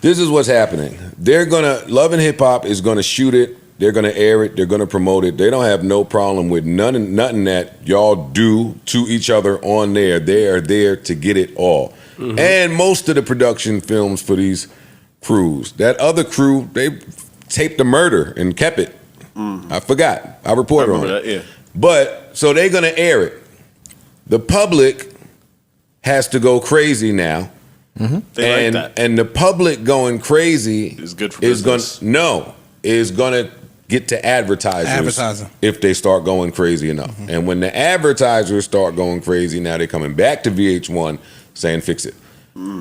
This is what's happening. Love and Hip Hop is gonna shoot it. They're gonna air it. They're gonna promote it. They don't have no problem with nothing that y'all do to each other on there. They are there to get it all. Mm-hmm. And most of the production films for these crews, that other crew, they taped the murder and kept it. Mm-hmm. I forgot. I reported on it. Yeah. But so they're gonna air it. The public has to go crazy now. Mm-hmm. They like that. And the public going crazy is good for business. Is gonna get to advertisers if they start going crazy enough. Mm-hmm. And when the advertisers start going crazy, now they're coming back to VH1 saying fix it,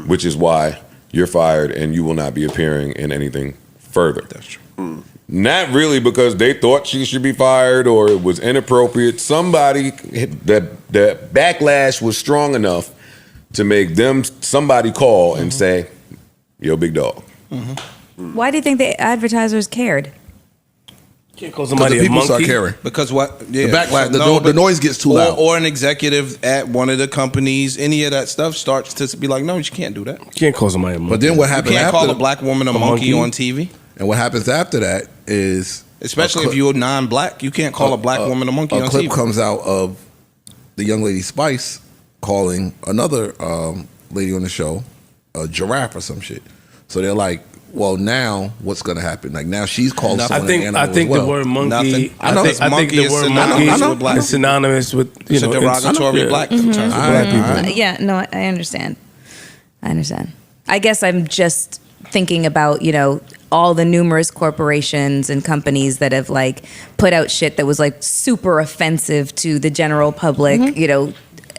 which is why you're fired and you will not be appearing in anything further. That's true. Not really because they thought she should be fired or it was inappropriate. Somebody, the backlash was strong enough to make somebody call and say, yo, big dog. Mm-hmm. Why do you think the advertisers cared? Can't call somebody a monkey. Start caring. Because what? Yeah. The backlash, the noise gets too loud. Or an executive at one of the companies, any of that stuff starts to be like, no, you can't do that. You can't call somebody a monkey. But then what happens? You can't call a black woman a monkey on TV. And what happens after that is, especially if you're non-black, you can't call a black woman a monkey on TV. A clip comes out of the young lady Spice calling another lady on the show a giraffe or some shit. So they're like, well, now what's going to happen? Like now she's called someone an animal I think as well. the word monkey. I think the word monkey is synonymous with it's a derogatory black term for black people. Yeah, no, I understand. I guess I'm just thinking about all the numerous corporations and companies that have like put out shit that was like super offensive to the general public.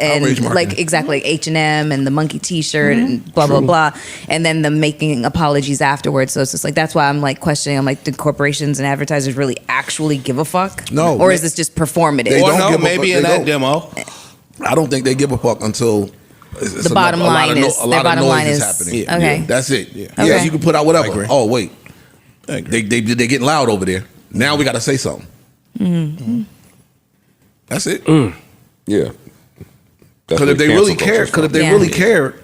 And like exactly H&M and the monkey T-shirt and blah blah blah, and then them making apologies afterwards. So it's just like that's why I'm like questioning. I'm like, do corporations and advertisers really actually give a fuck? No, or is this just performative? Or no, maybe in that demo. I don't think they give a fuck until the bottom line is their bottom line is happening. Yeah. Okay, that's it. Yeah, okay. You can put out whatever. Oh wait, they getting loud over there. Now we got to say something. Mm-hmm. That's it. Yeah. Because if they really cared,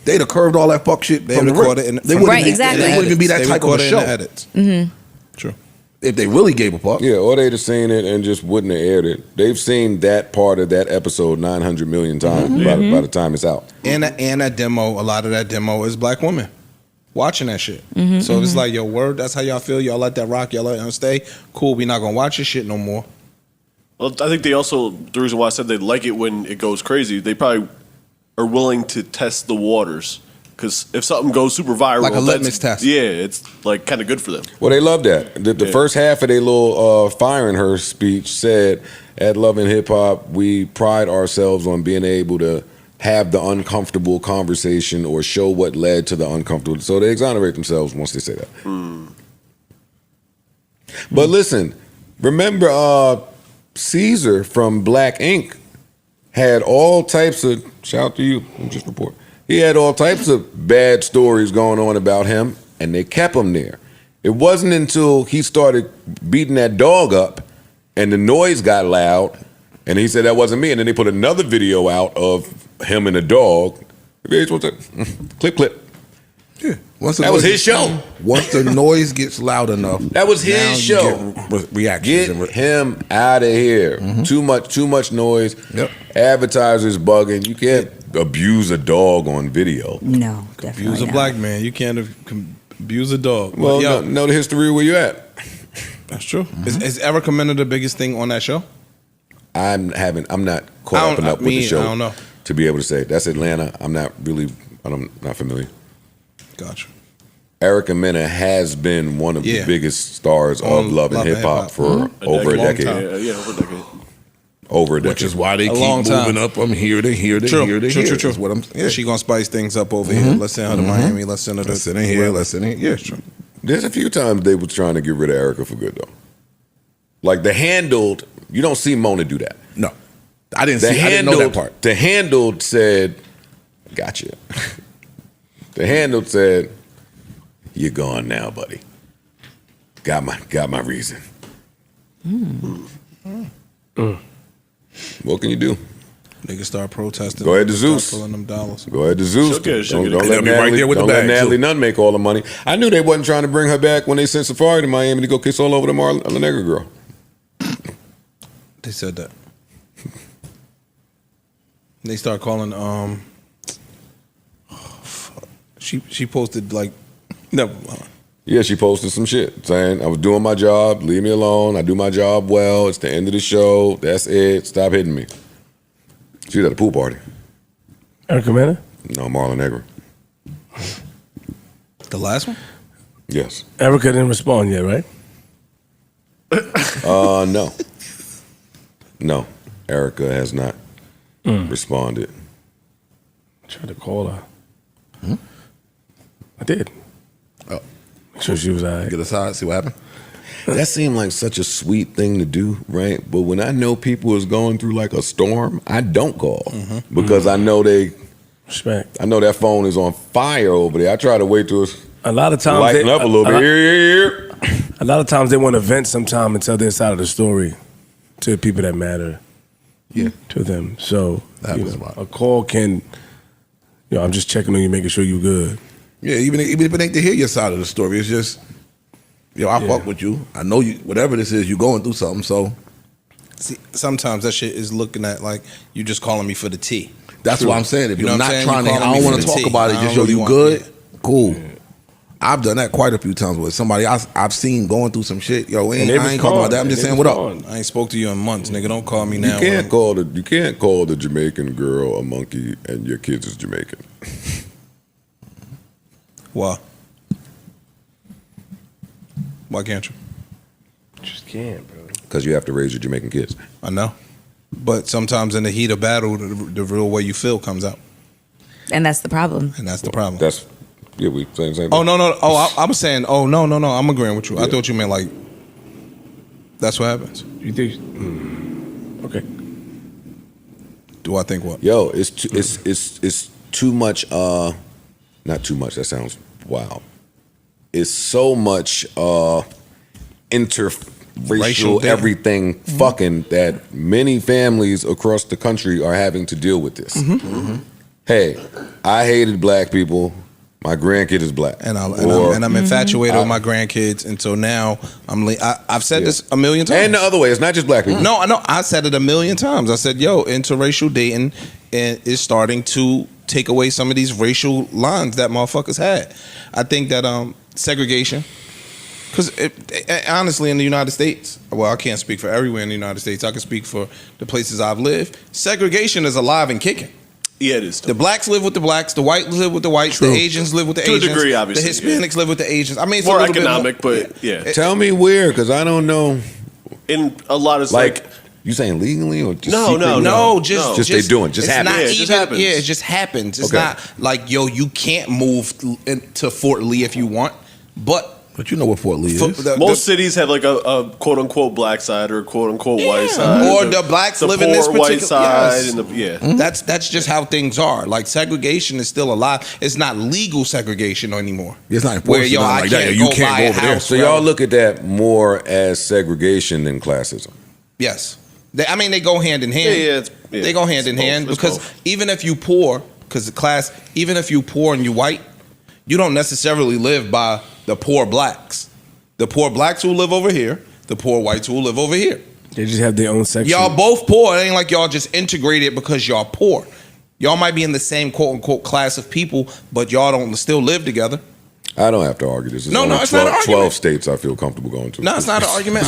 they'd have curved all that fuck shit from the rip. They wouldn't even be that type of a show. Mm-hmm. True. If they really gave a fuck. Yeah, or they'd have seen it and just wouldn't have aired it. They've seen that part of that episode 900 million times by the time it's out. And a demo, a lot of that demo is black women watching that shit. Mm-hmm, so it's like, yo, word, that's how y'all feel. Y'all let that rock. Y'all let it stay. Cool, we not going to watch your shit no more. Well, I think they also, the reason why I said they like it when it goes crazy, they probably are willing to test the waters. Because if something goes super viral, like a litmus test. Yeah, it's like kind of good for them. Well, they love that. The first half of their little firing her speech said, at Love and Hip Hop, we pride ourselves on being able to have the uncomfortable conversation or show what led to the uncomfortable. So they exonerate themselves once they say that. But listen, remember Caesar from Black Ink had all types of, shout out to you, I'm just report. He had all types of bad stories going on about him, and they kept him there. It wasn't until he started beating that dog up and the noise got loud, and he said that wasn't me, and then they put another video out of him and the dog. Clip. Yeah. That was his show. Once the noise gets loud enough, that was his show. Reactions. Get him out of here. Too much noise. Yep. Advertisers bugging. You can't abuse a dog on video. No, definitely abuse a not. black man. You can't abuse a dog. Well, know the history where you at. That's true. Is Erica Mena the biggest thing on that show? I'm not caught up with the show. I don't know. To be able to say that's Atlanta. I'm not familiar. Gotcha. Erica Mena has been one of the biggest stars of Love and Hip Hop for over a decade. Over a decade. Which is why they keep moving up from here to here to here to here. True. What I'm saying. She gonna spice things up over here. Let's send her to Miami. Let's send her to here. Let's send it. Yeah, true. There's a few times they were trying to get rid of Erica for good though. Like the Handled, you don't see Mona do that. No, I didn't know that part. The Handled said, "Gotcha." The Handled said, "You're gone now, buddy. Got my reason." What can you do? Niggas start protesting. Go ahead to Start Zeus. pulling them dollars. Go ahead to Zeus. She'll get it, she'll Don't, get it. don't And let they'll be right Natalie, there with the don't let bag, Natalie too. Nunn make all the money. I knew they wasn't trying to bring her back when they sent Safari to Miami to go kiss all over the Marla Negra girl. They said that. They start calling. She posted like, never mind. Yeah, she posted some shit saying, I was doing my job, leave me alone, I do my job well, it's the end of the show, that's it, stop hitting me. She was at a pool party. Erica Mena? No, Marla Negra. The last one. Yes. Erica didn't respond yet, right? No. No, Erica has not responded. I tried to call her. I did. Oh. Make sure she was all right. Get aside, see what happened. That seemed like such a sweet thing to do, right? But when I know people is going through like a storm, I don't call because I know Respect. I know that phone is on fire over there. I try to wait till it's A lot of times lighten up a little bit. Here. A lot of times they want to vent sometime and tell their side of the story to the people that matter. Yeah. To them. So That happens a lot. a call can, I'm just checking on you, making sure you're good. Yeah, even if it ain't to hear your side of the story, it's just, I fuck with you. I know you. Whatever this is, you going through something. So See, sometimes that shit is looking at like you just calling me for the tea. that's what I'm saying. If You know you're what I'm not saying? trying You to, calling I me don't for want to the talk tea. about it. I Just don't you really good, want- cool. I've done that quite a few times with somebody I've seen going through some shit. Yo, And they I ain't talking about that. I'm just saying what up. I ain't spoke to you in months, nigga. Don't call me You now. can't call the Jamaican girl a monkey and your kids is Jamaican. Why? Why can't you? Just can't, bro. Because you have to raise your Jamaican kids. I know. But sometimes in the heat of battle, the real way you feel comes out. And that's the problem. And that's the problem. We saying the same thing. Oh, no. Oh, I was saying, no. I'm agreeing with you. I Yeah. thought you meant like, that's what happens. You think? Okay. Do I think what? Yo, it's too much. Not too much. That sounds wild. It's so much interracial dating. everything fucking that many families across the country are having to deal with this. Hey, I hated black people. My grandkid is black, And I'm infatuated with my grandkids, and so now I've said this a million times. and the other way, it's not just black people. No, I know. I said it a million times. I said, yo, interracial dating is starting to take away some of these racial lines that motherfuckers had. I think that segregation, because honestly, in the United States, well, I can't speak for everywhere in the United States. I can speak for the places I've lived. Segregation is alive and kicking. Yeah, it is. The blacks live with the blacks, the whites live with the whites, the Asians live with the To a Asians. degree, obviously, the Hispanics live with the Asians. I mean, it's More a little economic, bit but yeah. Tell me where, because I don't know. In a lot of Like, you saying legally or just No, secretly? No, just Just they doing, just it's happens. not Yeah, it just even- happens. Yeah, it just happens. It's Okay. not like you can't move to Fort Lee if you want, but But you know what Fort Lee is. most cities have like a quote unquote black side or quote unquote white side, Or the blacks the live in this poor white particular- side, yes. and That's just how things are. Like segregation is still alive. It's not legal segregation anymore. It's not enforced, where it's not I like can't that. go You can't buy go a over there. house So y'all look at that more as segregation than classism. Yes. They go hand in hand. Yeah, They go hand in it's hand both, it's because both. even if you poor, even if you poor and you white, you don't necessarily live by the poor blacks. The poor blacks will live over here. The poor whites will live over here. They just have their own section. Y'all both poor. It ain't like y'all just integrated because y'all poor. Y'all might be in the same quote unquote class of people, but y'all don't still live together. I don't have to argue this. It's No, only it's not an 12 argument. states I feel comfortable going to. No, it's not an argument.